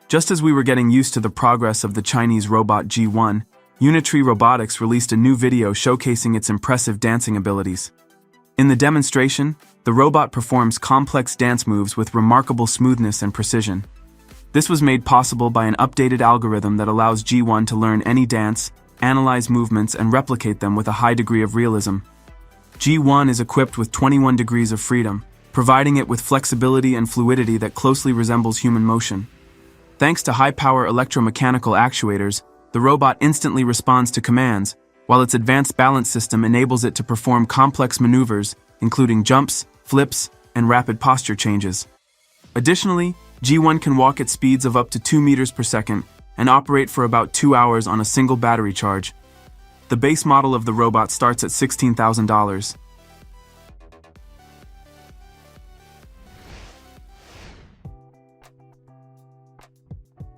Just as we were getting used to the progress of the Chinese robot G1, Unitree Robotics released a new video showcasing its impressive dancing abilities. In the demonstration, the robot performs complex dance moves with remarkable smoothness and precision. This was made possible by an updated algorithm that allows G1 to learn any dance, analyze movements, and replicate them with a high degree of realism. G1 is equipped with 21 degrees of freedom, providing it with flexibility and fluidity that closely resembles human motion. Thanks to high-power electromechanical actuators, the robot instantly responds to commands, while its advanced balance system enables it to perform complex maneuvers, including jumps, flips, and rapid posture changes. Additionally, G1 can walk at speeds of up to 2 meters per second and operate for about 2 hours on a single battery charge. The base model of the robot starts at $16,000.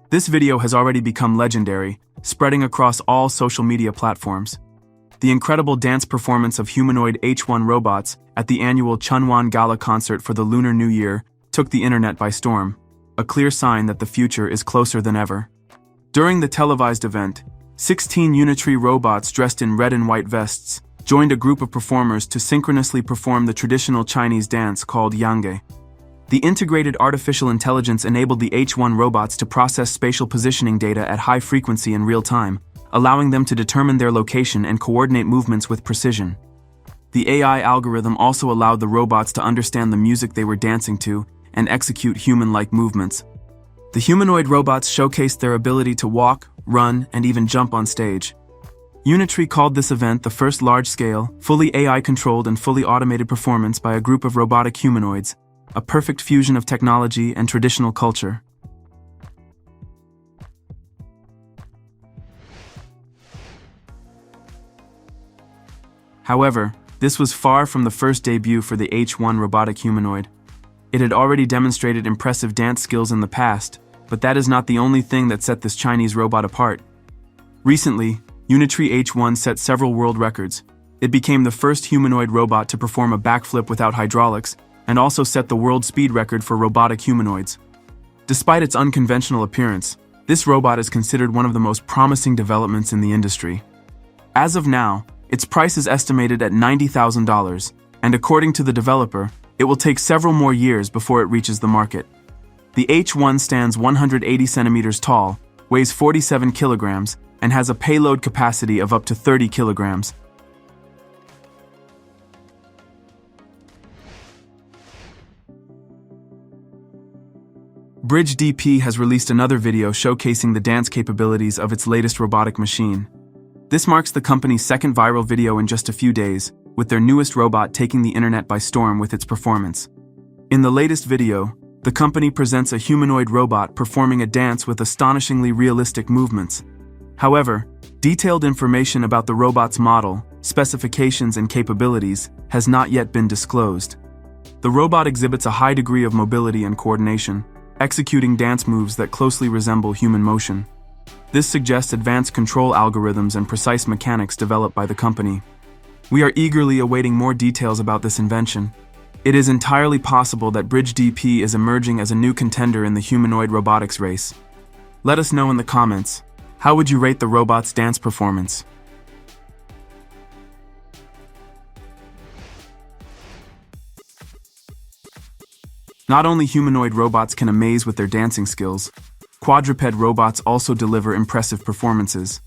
This video has already become legendary, spreading across all social media platforms. The incredible dance performance of humanoid H1 robots at the annual Chunwan gala concert for the Lunar New Year took the internet by storm, a clear sign that the future is closer than ever. During the televised event, 16 Unitree robots dressed in red and white vests joined a group of performers to synchronously perform the traditional Chinese dance called Yangge. The integrated artificial intelligence enabled the H1 robots to process spatial positioning data at high frequency in real time, allowing them to determine their location and coordinate movements with precision. The AI algorithm also allowed the robots to understand the music they were dancing to and execute human-like movements. The humanoid robots showcased their ability to walk, run, and even jump on stage. Unitree called this event the first large-scale, fully AI-controlled and fully automated performance by a group of robotic humanoids, a perfect fusion of technology and traditional culture. However, this was far from the first debut for the H1 robotic humanoid. It had already demonstrated impressive dance skills in the past, but that is not the only thing that set this Chinese robot apart. Recently, Unitree H1 set several world records. It became the first humanoid robot to perform a backflip without hydraulics, and also set the world speed record for robotic humanoids. Despite its unconventional appearance, this robot is considered one of the most promising developments in the industry. As of now, its price is estimated at $90,000, and according to the developer, it will take several more years before it reaches the market. The H1 stands 180 centimeters tall, weighs 47 kilograms, and has a payload capacity of up to 30 kilograms. Bridge DP has released another video showcasing the dance capabilities of its latest robotic machine. This marks the company's second viral video in just a few days, with their newest robot taking the internet by storm with its performance. In the latest video, the company presents a humanoid robot performing a dance with astonishingly realistic movements. However, detailed information about the robot's model, specifications, and capabilities has not yet been disclosed. The robot exhibits a high degree of mobility and coordination, executing dance moves that closely resemble human motion. This suggests advanced control algorithms and precise mechanics developed by the company. We are eagerly awaiting more details about this invention. It is entirely possible that Bridge DP is emerging as a new contender in the humanoid robotics race. Let us know in the comments. How would you rate the robot's dance performance? Not only humanoid robots can amaze with their dancing skills, quadruped robots also deliver impressive performances.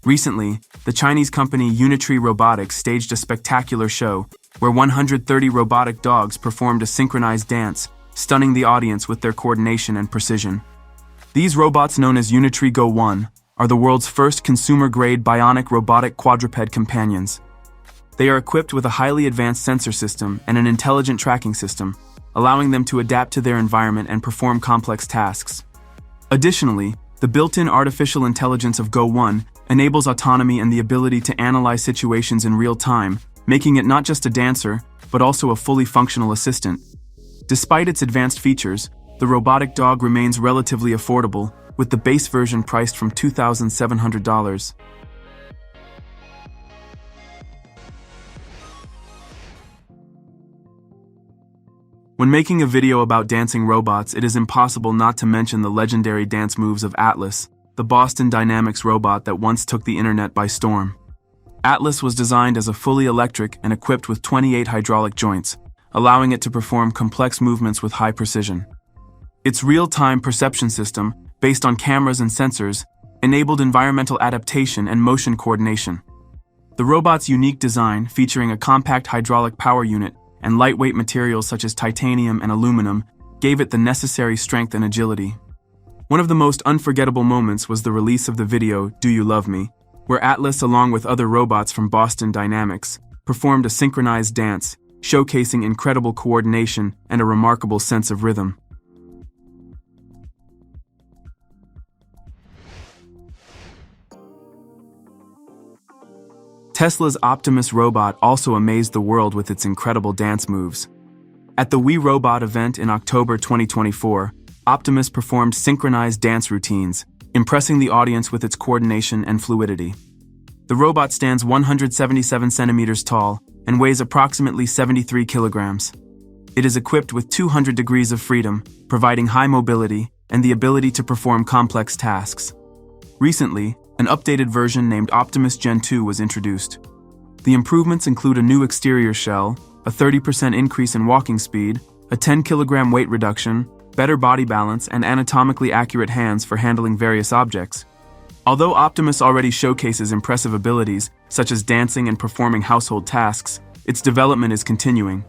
Recently, the Chinese company Unitree Robotics staged a spectacular show where 130 robotic dogs performed a synchronized dance, stunning the audience with their coordination and precision. These robots, known as Unitree Go1, are the world's first consumer-grade bionic robotic quadruped companions. They are equipped with a highly advanced sensor system and an intelligent tracking system, allowing them to adapt to their environment and perform complex tasks. Additionally, the built-in artificial intelligence of Go1 enables autonomy and the ability to analyze situations in real time, making it not just a dancer, but also a fully functional assistant. Despite its advanced features, the robotic dog remains relatively affordable, with the base version priced from $2,700. When making a video about dancing robots, it is impossible not to mention the legendary dance moves of Atlas, the Boston Dynamics robot that once took the internet by storm. Atlas was designed as a fully electric and equipped with 28 hydraulic joints, allowing it to perform complex movements with high precision. Its real-time perception system, based on cameras and sensors, enabled environmental adaptation and motion coordination. The robot's unique design, featuring a compact hydraulic power unit and lightweight materials such as titanium and aluminum, gave it the necessary strength and agility. One of the most unforgettable moments was the release of the video Do You Love Me?, where Atlas, along with other robots from Boston Dynamics, performed a synchronized dance, showcasing incredible coordination and a remarkable sense of rhythm. Tesla's Optimus robot also amazed the world with its incredible dance moves. At the We Robot event in October 2024, Optimus performed synchronized dance routines, impressing the audience with its coordination and fluidity. The robot stands 177 centimeters tall and weighs approximately 73 kilograms. It is equipped with 200 degrees of freedom, providing high mobility and the ability to perform complex tasks. Recently, an updated version named Optimus Gen 2 was introduced. The improvements include a new exterior shell, a 30% increase in walking speed, a 10-kilogram weight reduction, better body balance, and anatomically accurate hands for handling various objects. Although Optimus already showcases impressive abilities, such as dancing and performing household tasks, its development is continuing.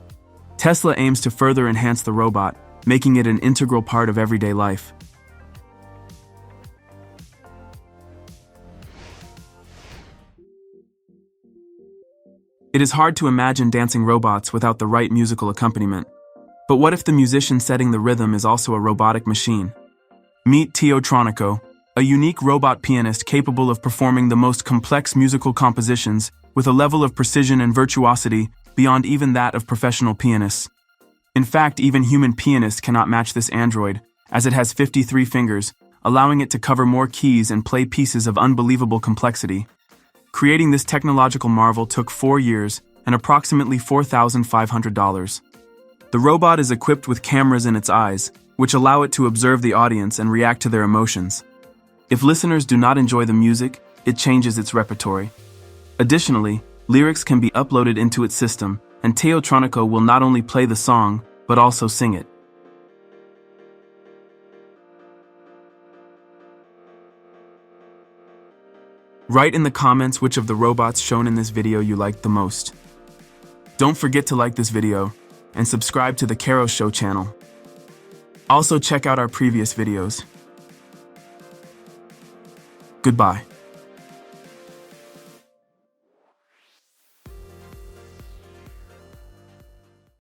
Tesla aims to further enhance the robot, making it an integral part of everyday life. It is hard to imagine dancing robots without the right musical accompaniment. But what if the musician setting the rhythm is also a robotic machine? Meet Teotronico, a unique robot pianist capable of performing the most complex musical compositions with a level of precision and virtuosity beyond even that of professional pianists. In fact, even human pianists cannot match this android, as it has 53 fingers, allowing it to cover more keys and play pieces of unbelievable complexity. Creating this technological marvel took 4 years and approximately $4,500. The robot is equipped with cameras in its eyes, which allow it to observe the audience and react to their emotions. If listeners do not enjoy the music, it changes its repertory. Additionally, lyrics can be uploaded into its system, and Teotronico will not only play the song, but also sing it. Write in the comments which of the robots shown in this video you liked the most. Don't forget to like this video and subscribe to the Karo Show channel. Also check out our previous videos. Goodbye.